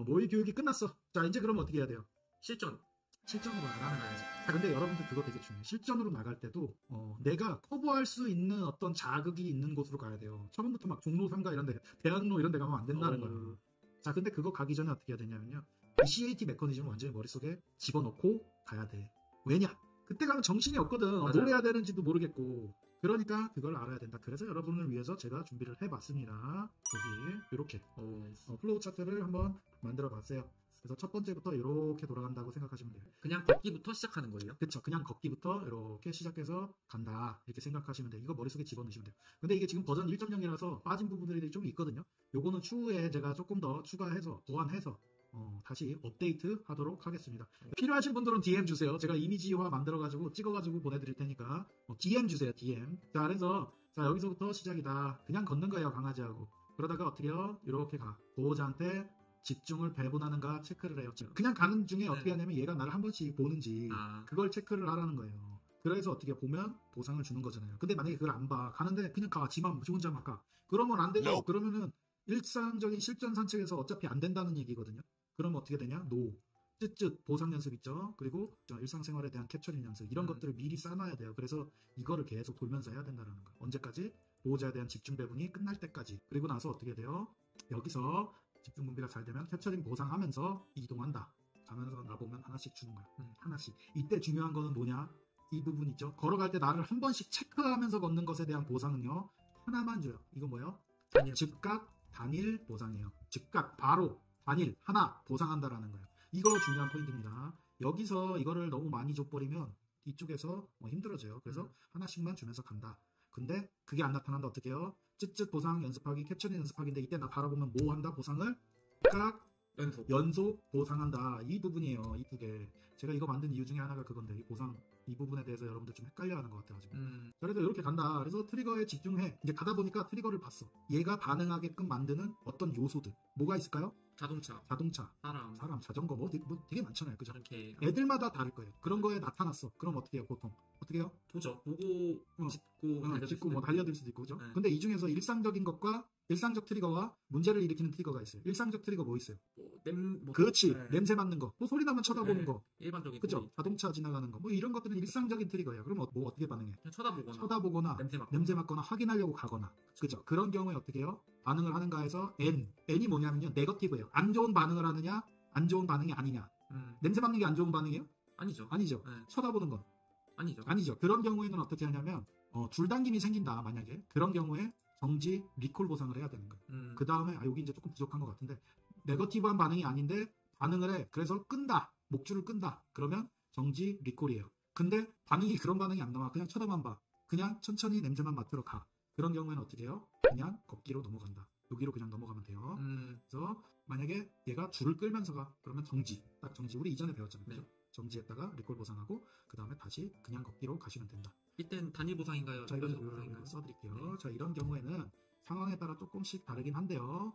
모의 교육이 끝났어. 자, 이제 그러면 어떻게 해야 돼요? 실전으로 나가야지. 자, 근데 여러분들 그거 되게 중요해요. 실전으로 나갈 때도 내가 커버할 수 있는 어떤 자극이 있는 곳으로 가야 돼요. 처음부터 막 종로 3가 이런 데, 대학로 이런 데 가면 안 된다는 거예요. 자, 근데 그거 가기 전에 어떻게 해야 되냐면요. 이 CAT 메커니즘을 완전히 머릿속에 집어넣고 가야 돼. 왜냐? 그때 가면 정신이 없거든. 뭘 해야 되는지도 모르겠고. 그러니까 그걸 알아야 된다. 그래서 여러분을 위해서 제가 준비를 해봤습니다. 여기 이렇게 플로우 차트를 한번 만들어 봤어요. 그래서 첫 번째부터 이렇게 돌아간다고 생각하시면 돼요. 그냥 걷기부터 시작하는 거예요? 그쵸. 그냥 걷기부터 이렇게 시작해서 간다. 이렇게 생각하시면 돼요. 이거 머릿속에 집어넣으시면 돼요. 근데 이게 지금 버전 1.0이라서 빠진 부분들이 좀 있거든요. 요거는 추후에 제가 조금 더 추가해서 보완해서 다시 업데이트 하도록 하겠습니다. 필요하신 분들은 DM 주세요. 제가 이미지화 만들어가지고 찍어가지고 보내드릴 테니까 DM 주세요. DM. 자, 그래서 자, 여기서부터 시작이다. 그냥 걷는 거예요. 강아지하고. 그러다가 어떻게 해요? 이렇게 가. 보호자한테 집중을 배분하는가 체크를 해요. 그냥 가는 중에 어떻게 하냐면 얘가 나를 한 번씩 보는지 그걸 체크를 하라는 거예요. 그래서 어떻게 보면 보상을 주는 거잖아요. 근데 만약에 그걸 안 봐. 가는데 그냥 가. 지만 지 혼자만 가. 그러면 안 되죠. 그러면은 일상적인 실전 산책에서 어차피 안 된다는 얘기거든요. 그러면 어떻게 되냐? 쯧쯧 보상 연습 있죠. 그리고 일상생활에 대한 캡처링 연습 이런 것들을 미리 쌓아놔야 돼요. 그래서 이거를 계속 돌면서 해야 된다는 거예요. 언제까지? 보호자에 대한 집중 배분이 끝날 때까지. 그리고 나서 어떻게 돼요? 여기서 집중 분비가 잘 되면 캡처링 보상하면서 이동한다. 가면서 나보면 하나씩 주는 거야. 하나씩. 이때 중요한 거는 뭐냐? 이 부분 있죠. 걸어갈 때 나를 한 번씩 체크하면서 걷는 것에 대한 보상은요. 하나만 줘요. 이거 뭐예요? 즉각 단일 보상이에요. 즉각 바로 단일 하나 보상한다라는 거예요. 이거 중요한 포인트입니다. 여기서 이거를 너무 많이 줘버리면 이쪽에서 힘들어져요. 그래서 하나씩만 주면서 간다. 근데 그게 안 나타난다. 어떻게 해요? 쯧쯧 보상 연습하기, 캡처링 연습하기인데 이때 나 바라보면 뭐 한다? 보상을 깍 연속 보상한다. 이 부분이에요. 이 두 개. 제가 이거 만든 이유 중에 하나가 그건데 이 보상 이 부분에 대해서 여러분들 좀 헷갈려하는 것 같아가지고. 그래서 이렇게 간다. 그래서 트리거에 집중해. 이제 가다 보니까 트리거를 봤어. 얘가 반응하게끔 만드는 어떤 요소들 뭐가 있을까요? 자동차, 사람, 자전거 뭐 되게 많잖아요. 그죠? 이렇게 애들마다 다를 거예요. 그런 거에 나타났어. 그럼 어떻게 해요? 보통 어떻게 해요? 보죠. 보고 짚고 뭐 달려들 수도 있고 그죠? 근데 이 중에서 일상적인 것과 일상적 트리거와 문제를 일으키는 트리거가 있어요. 일상적 트리거 뭐 있어요? 그렇지. 냄새 맡는 거. 또 소리 나면 쳐다보는 거. 일반적인 그죠? 자동차 지나가는 거. 뭐 이런 것들은 일상적인 트리거예요. 그럼 뭐 어떻게 반응해? 그냥 쳐다보거나 냄새 맡거나 확인하려고 가거나. 그죠? 그런 경우에 어떻게 해요? 반응을 하는가 해서 N이 뭐냐면요. 네거티브예요. 안 좋은 반응을 하느냐, 안 좋은 반응이 아니냐. 냄새 맡는 게 안 좋은 반응이에요? 아니죠. 쳐다보는 건? 아니죠. 그런 경우에는 어떻게 하냐면 줄당김이 생긴다. 만약에 그런 경우에 정지 리콜 보상을 해야 되는 거예요. 그 다음에 여기 이제 조금 부족한 것 같은데 네거티브한 반응이 아닌데 반응을 해. 그래서 끈다. 목줄을 끈다. 그러면 정지 리콜이에요. 근데 그런 반응이 안 나와. 그냥 쳐다만 봐. 그냥 천천히 냄새만 맡으러 가. 그런 경우에는 어떻게 해요? 그냥 걷기로 넘어간다. 여기로 그냥 넘어가면 돼요. 그래서 만약에 얘가 줄을 끌면서 가. 그러면 정지. 딱 정지. 우리 이전에 배웠잖아요. 그죠? 정지했다가 리콜 보상하고 그 다음에 다시 그냥 걷기로 가시면 된다. 이땐 단일 보상인가요? 자, 이거 써드릴게요. 자, 이런 경우에는 상황에 따라 조금씩 다르긴 한데요.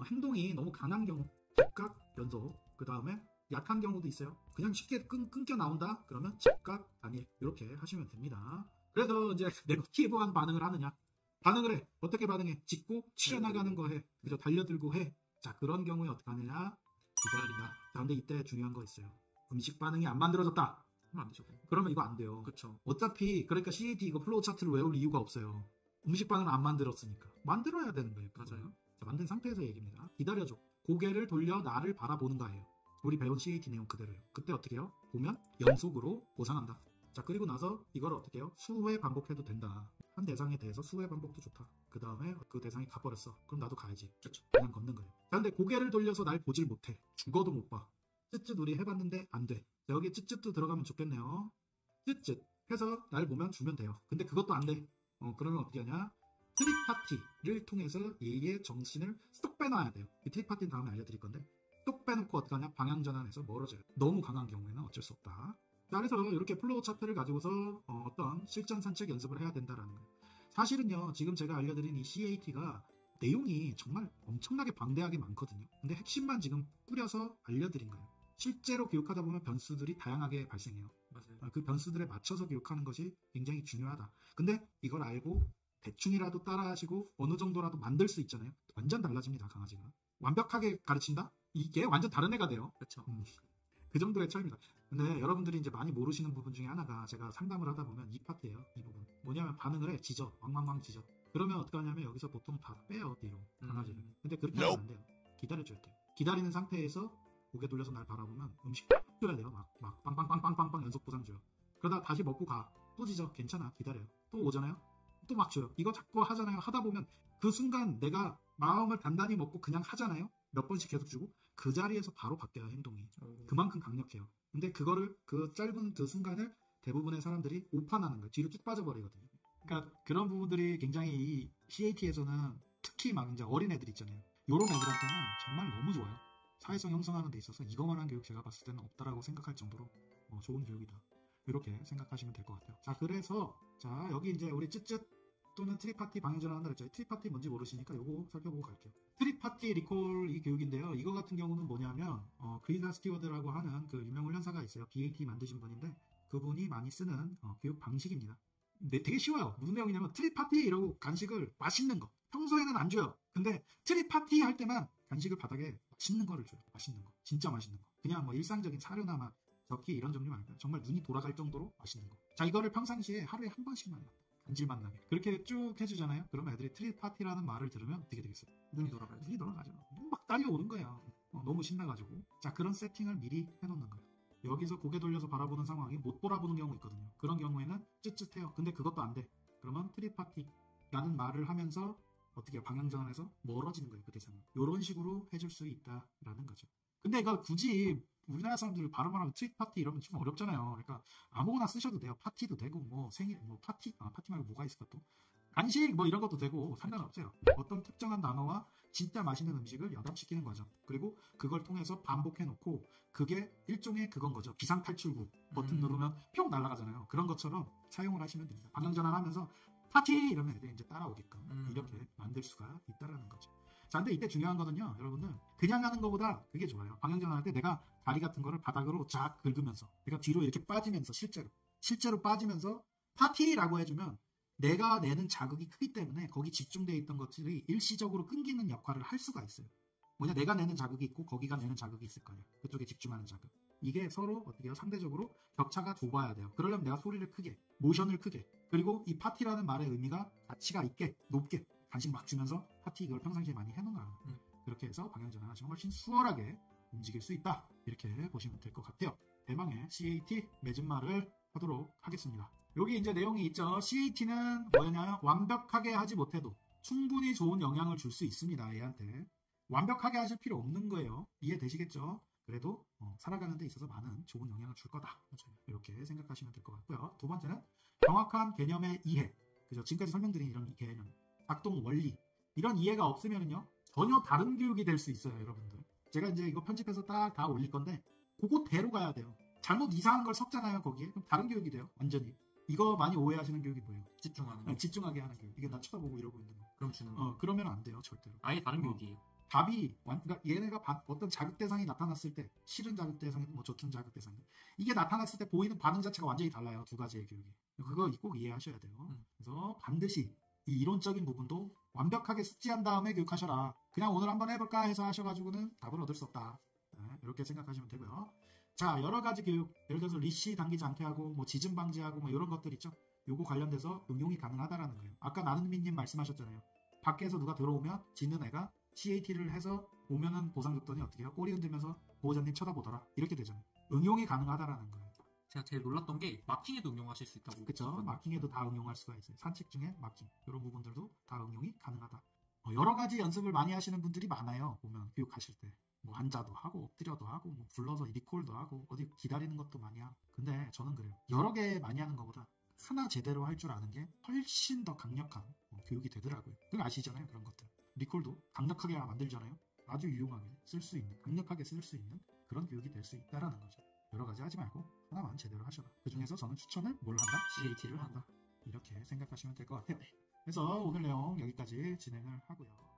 행동이 너무 강한 경우, 즉각 연속, 그 다음에 약한 경우도 있어요. 그냥 쉽게 끊겨 나온다? 그러면 즉각 단일. 이렇게 하시면 됩니다. 그래서 이제 네거티브한 반응을 하느냐? 반응을 해. 어떻게 반응해? 짚고 튀어나가는 거 해. 그죠? 달려들고 해. 자, 그런 경우에 어떻게 하느냐? 기다린다. 자, 근데 이때 중요한 거 있어요. 음식 반응이 안 만들어졌다. 안 되죠. 그러면 이거 안 돼요. 그쵸. 어차피 그러니까 CAT 이거 플로우 차트를 외울 이유가 없어요. 음식 반응을 안 만들었으니까. 만들어야 되는 거예요. 맞아요. 자, 만든 상태에서 얘기입니다. 기다려줘. 고개를 돌려 나를 바라보는 거예요. 우리 배운 CAT 내용 그대로예요. 그때 어떻게 해요? 보면 연속으로 보상한다. 자, 그리고 나서 이걸 어떻게 해요? 수회 반복해도 된다. 한 대상에 대해서 수회 반복도 좋다. 그 다음에 그 대상이 가버렸어. 그럼 나도 가야지. 그쵸. 그냥 걷는 거예요. 자, 근데 고개를 돌려서 날 보질 못해. 죽어도 못 봐. 쯧쯧 우리 해봤는데 안 돼. 자, 여기 쯧쯧도 들어가면 좋겠네요. 쯧쯧 해서 날 보면 주면 돼요. 근데 그것도 안 돼. 그러면 어떻게 하냐? 트릭 파티를 통해서 얘의 정신을 쏙 빼놔야 돼요. 이 트릭 파티는 다음에 알려드릴 건데 쏙 빼놓고 어떻게 하냐? 방향 전환해서 멀어져요. 너무 강한 경우에는 어쩔 수 없다. 자, 그래서 이렇게 플로우 차트를 가지고서 어떤 실전 산책 연습을 해야 된다라는 거예요. 사실은요, 지금 제가 알려드린 이 CAT가 내용이 정말 엄청나게 방대하게 많거든요. 근데 핵심만 지금 꾸려서 알려드린 거예요. 실제로 교육하다 보면 변수들이 다양하게 발생해요. 맞아요. 그 변수들에 맞춰서 교육하는 것이 굉장히 중요하다. 근데 이걸 알고 대충이라도 따라하시고 어느 정도라도 만들 수 있잖아요. 완전 달라집니다. 강아지가. 완벽하게 가르친다? 이게 완전 다른 애가 돼요. 그렇죠. 그 정도의 차이입니다. 근데 여러분들이 이제 많이 모르시는 부분 중에 하나가 제가 상담을 하다 보면 이 파트예요. 이 부분. 뭐냐면 반응을 해. 짖어. 왕왕왕 짖어. 그러면 어떻게 하냐면 여기서 보통 다 빼요. 뒤로. 강아지를. 근데 그렇게 하면 안 돼요. 기다려줘야 돼요. 기다리는 상태에서 고개 돌려서 날 바라보면 음식 줘야 돼요. 막 빵빵빵빵빵빵 연속 보상 줘요. 그러다 다시 먹고 가. 또 짖어. 괜찮아. 기다려요. 또 오잖아요. 또 막 줘요. 이거 자꾸 하잖아요. 하다 보면 그 순간 내가 마음을 단단히 먹고 그냥 하잖아요. 몇 번씩 계속 주고 그 자리에서 바로 바뀌어요. 행동이. 그만큼 강력해요. 근데 그거를 그 짧은 그 순간을 대부분의 사람들이 오판하는 거예요. 뒤로 쭉 빠져버리거든요. 그러니까 그런 부분들이 굉장히 이 CAT에서는 특히 막 이제 어린 애들 있잖아요. 요런 애들한테는 정말 너무 좋아요. 사회성 형성하는 데 있어서 이거만한 교육 제가 봤을 때는 없다라고 생각할 정도로 좋은 교육이다. 이렇게 생각하시면 될 것 같아요. 자, 그래서 자 여기 이제 우리 쯧쯧 또는 트리파티 방향전환 한다 그랬죠. 트리파티 뭔지 모르시니까 요거 살펴보고 갈게요. 트리파티 리콜 이 교육인데요. 이거 같은 경우는 뭐냐면 그리다 스티워드라고 하는 그 유명 훈련사가 있어요. BAT 만드신 분인데 그분이 많이 쓰는 교육 방식입니다. 근데 되게 쉬워요. 무슨 내용이냐면 트리파티 이러고 간식을 맛있는 거. 평소에는 안 줘요. 근데 트리파티 할 때만 간식을 바닥에 맛있는 거를 줘요. 맛있는 거. 진짜 맛있는 거. 그냥 뭐 일상적인 사료나 막 적기 이런 종류 말고요. 정말 눈이 돌아갈 정도로 맛있는 거. 자, 이거를 평상시에 하루에 한 번씩만 해요. 간질만 나게. 그렇게 쭉 해주잖아요. 그러면 애들이 트리파티라는 말을 들으면 어떻게 되겠어요? 눈이 돌아가요. 눈이 돌아가죠. 눈 막 딸려오는 거예요. 너무 신나가지고. 자, 그런 세팅을 미리 해놓는 거예요. 여기서 고개 돌려서 바라보는 상황이 못 바라보는 경우 있거든요. 그런 경우에는 쯧쯧해요. 근데 그것도 안 돼. 그러면 트리파티라는 말을 하면서 어떻게 해요? 방향전환해서 멀어지는 거예요. 그 대상은. 이런 식으로 해줄 수 있다라는 거죠. 근데 이거 굳이 우리나라 사람들 발음하면 트리파티 이러면 좀 어렵잖아요. 그러니까 아무거나 쓰셔도 돼요. 파티도 되고 뭐 생일 뭐 파티 파티 말고 뭐가 있을까 또 간식 뭐 이런 것도 되고 상관없어요. 어떤 특정한 단어와 진짜 맛있는 음식을 연합시키는 거죠. 그리고 그걸 통해서 반복해놓고 그게 일종의 그건 거죠. 비상탈출구 버튼 누르면 뿅 날아가잖아요. 그런 것처럼 사용을 하시면 됩니다. 방향전환하면서 파티 이러면 애들이 이제 따라오게끔 이렇게 만들 수가 있다라는 거죠. 자, 근데 이때 중요한 거는요, 여러분들 그냥 하는 것보다 그게 좋아요. 방향전환할 때 내가 다리 같은 거를 바닥으로 쫙 긁으면서 내가 뒤로 이렇게 빠지면서 실제로 빠지면서 파티라고 해주면 내가 내는 자극이 크기 때문에 거기 집중되어 있던 것들이 일시적으로 끊기는 역할을 할 수가 있어요. 뭐냐, 내가 내는 자극이 있고 거기가 내는 자극이 있을 거예요. 그쪽에 집중하는 자극. 이게 서로 어떻게 해요? 상대적으로 격차가 좁아야 돼요. 그러려면 내가 소리를 크게, 모션을 크게, 그리고 이 파티라는 말의 의미가 가치가 있게, 높게 간식 막 주면서 파티 이걸 평상시에 많이 해놓아요. 그렇게 해서 방향전환 하시면 훨씬 수월하게 움직일 수 있다. 이렇게 보시면 될 것 같아요. 대망의 CAT 맺은말을 하도록 하겠습니다. 여기 이제 내용이 있죠. CAT는 뭐냐면 완벽하게 하지 못해도 충분히 좋은 영향을 줄 수 있습니다. 얘한테. 완벽하게 하실 필요 없는 거예요. 이해되시겠죠? 그래도 살아가는 데 있어서 많은 좋은 영향을 줄 거다. 이렇게 생각하시면 될 것 같고요. 두 번째는 정확한 개념의 이해. 그죠? 지금까지 설명드린 이런 개념, 작동 원리 이런 이해가 없으면요 전혀 다른 교육이 될 수 있어요. 여러분들. 제가 이제 이거 편집해서 딱 다 올릴 건데 그거대로 가야 돼요. 잘못 이상한 걸 섞잖아요. 거기에. 그럼 다른 교육이 돼요. 완전히. 이거 많이 오해하시는 교육이 뭐예요? 집중하는 거. 집중하게 하는 교육. 이게 나 쳐다보고 이러고 있는 거. 그럼 주는 거. 그러면 안 돼요. 절대로. 아예 다른 교육이에요. 답이 그러니까 얘네가 어떤 자극 대상이 나타났을 때 싫은 자극 대상이든 뭐 좋든 자극 대상 이게 나타났을 때 보이는 반응 자체가 완전히 달라요. 두 가지의 교육이. 그거 꼭 이해하셔야 돼요. 그래서 반드시 이 이론적인 부분도 완벽하게 숙지한 다음에 교육하셔라. 그냥 오늘 한번 해볼까 해서 하셔가지고는 답을 얻을 수 없다. 네, 이렇게 생각하시면 되고요. 자, 여러 가지 교육, 예를 들어서 리시 당기지 않게 하고 뭐 지진 방지하고 뭐 이런 것들 있죠. 요거 관련돼서 응용이 가능하다라는 거예요. 아까 나는미님 말씀하셨잖아요. 밖에서 누가 들어오면 짖는 애가 CAT를 해서 오면은 보상 줬더니 어떻게 해요? 꼬리 흔들면서 보호자님 쳐다보더라. 이렇게 되잖아요. 응용이 가능하다라는 거예요. 제가 제일 놀랐던 게 마킹에도 응용하실 수 있다고. 그쵸? 마킹에도 다 응용할 수가 있어요. 산책 중에 마킹 이런 부분들도 다 응용이 가능하다. 여러 가지 연습을 많이 하시는 분들이 많아요. 보면 교육하실 때 뭐 앉아도 하고 엎드려도 하고 뭐 불러서 리콜도 하고 어디 기다리는 것도 많이 하고. 근데 저는 그래요. 여러 개 많이 하는 것보다 하나 제대로 할 줄 아는 게 훨씬 더 강력한 교육이 되더라고요. 그거 아시잖아요. 그런 것들. 리콜도 강력하게 만들잖아요. 아주 유용하게 쓸 수 있는, 강력하게 쓸 수 있는 그런 교육이 될 수 있다라는 거죠. 여러 가지 하지 말고 하나만 제대로 하셔라. 그 중에서 저는 추천을 뭘 한다? CAT를 한다. 이렇게 생각하시면 될 것 같아요. 그래서 오늘 내용 여기까지 진행을 하고요.